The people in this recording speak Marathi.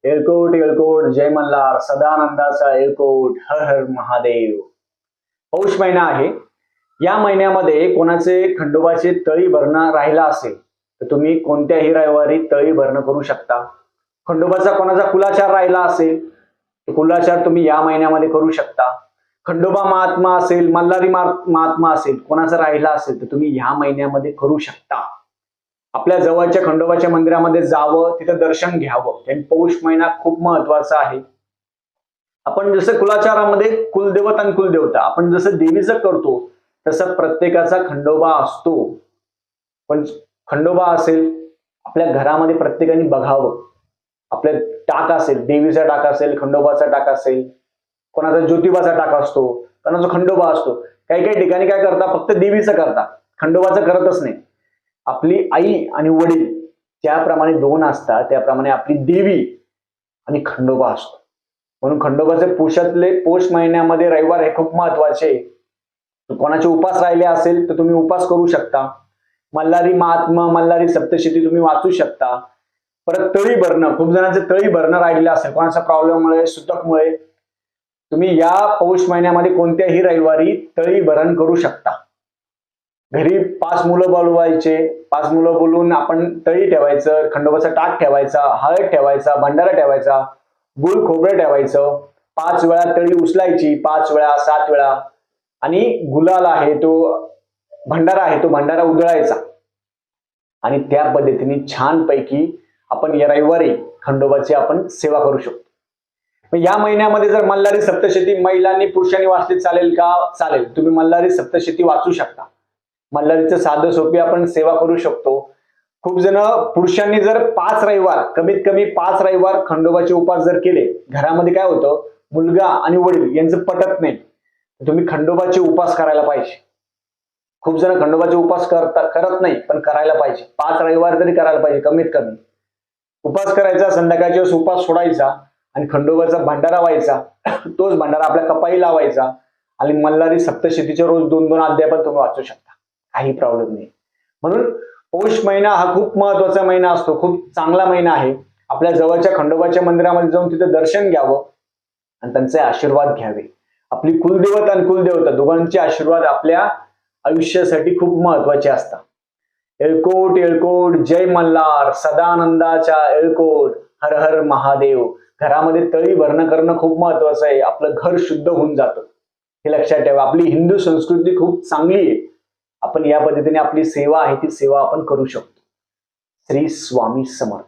येळकोट येळकोट जय मल्हार सदानंदाचा येळकोट हर हर महादेव। पौष महिना आहे। या महिन्यामध्ये कोणाचे खंडोबाचे तळी भरणं राहिला असेल तर तुम्ही कोणत्याही रविवारी तळी भरणं करू शकता। खंडोबाचा कोणाचा कुलाचार राहिला असेल तर कुलाचार तुम्ही या महिन्यामध्ये करू शकता। खंडोबा महात्मा असेल, मल्हारी महात्मा असेल, कोणाचा राहिला असेल तर तुम्ही या महिन्यामध्ये करू शकता। आपल्या जवळच्या खंडोबाच्या मंदिरामध्ये जावं, तिथं दर्शन घ्यावं। कारण पौष महिना खूप महत्वाचा आहे। आपण जसं कुलाचारामध्ये कुलदेवत आणि कुलदेवता आपण जसं देवीचं करतो तसं प्रत्येकाचा खंडोबा असतो। पण खंडोबा असेल आपल्या घरामध्ये प्रत्येकाने बघावं। आपल्या टाक असेल, देवीचा टाक असेल, खंडोबाचा टाक असेल, कोणाचा ज्योतिबाचा टाक असतो, कोणाचा खंडोबा असतो। काही काही ठिकाणी काय करतात, फक्त देवीचं करतात, खंडोबाचं करतच नाही। आपली आई आणि वडील ज्याप्रमाणे दोन असतात त्याप्रमाणे आपली देवी आणि खंडोबा असतो। म्हणून खंडोबाचे पौष महिन्यामध्ये रविवार हे खूप महत्वाचे। कोणाचे उपास राहिले असेल तर तुम्ही उपास करू शकता। मल्हारी महात्मा, मल्हारी सप्तशती तुम्ही वाचू शकता। परत तळी भरणं, खूप जणांचे तळी भरणं राहिलेलं असेल कोणाचा प्रॉब्लेममुळे, सुतकमुळे, तुम्ही या पौष महिन्यामध्ये कोणत्याही रविवारी तळी भरण करू शकता। घरी 5 मुलं बोलवायचे, 5 मुलं बोलून आपण तळी ठेवायचं, खंडोबाचा टाक ठेवायचा, हळद ठेवायचा, भंडारा ठेवायचा, गुळ खोबरं ठेवायचं, 5 वेळा तळी उचलायची, 5 वेळा 7 वेळा, आणि गुलाल आहे तो भंडारा आहे तो भंडारा उधळायचा। आणि त्या पद्धतीने छान पैकी आपण या रविवारी खंडोबाची आपण सेवा करू शकतो। या महिन्यामध्ये जर मल्हारी सप्तशती महिलांनी पुरुषांनी वाचली चालेल का? चालेल, तुम्ही मल्हारी सप्तशती वाचू शकता। मल्हारीचं साधं सोपी आपण सेवा करू शकतो। खूप जण पुरुषांनी जर 5 रविवार, कमीत कमी 5 रविवार खंडोबाचे उपास जर केले, घरामध्ये काय होतं, मुलगा आणि वडील यांचं पटत नाही, तुम्ही खंडोबाचे उपास करायला पाहिजे। खूप जण खंडोबाचे उपास करत नाही, पण करायला पाहिजे। 5 रविवार तरी करायला पाहिजे कमीत कमी। उपास करायचा, संध्याकाळच्या वेळेस उपास सोडायचा आणि खंडोबाचा भंडारा व्हायचा, तोच भंडारा आपल्या कपाळी लावायचा आणि मल्हारी सप्तशतीचे रोज 2-2 अध्याय पण तुम्ही वाचू शकता, काही प्रॉब्लेम नाही। म्हणून पौष महिना हा खूप महत्वाचा महिना असतो, खूप चांगला महिना आहे। आपल्या जवळच्या खंडोबाच्या मंदिरामध्ये जाऊन तिथे दर्शन घ्यावं आणि त्यांचे आशीर्वाद घ्यावे। आपली कुलदेवत आणि कुलदेवता दोघांचे आशीर्वाद आपल्या आयुष्यासाठी खूप महत्वाचे असतात। येळकोट येळकोट जय मल्हार सदानंदाचा येळकोट हर हर महादेव। घरामध्ये तळी भरणं करणं खूप महत्वाचं आहे। आपलं घर शुद्ध होऊन जातं, हे लक्षात ठेवा। आपली हिंदू संस्कृती खूप चांगली आहे। आपण या पद्धतीने आपली सेवा आहे ती सेवा आपण करू शकतो। श्री स्वामी समर्थ।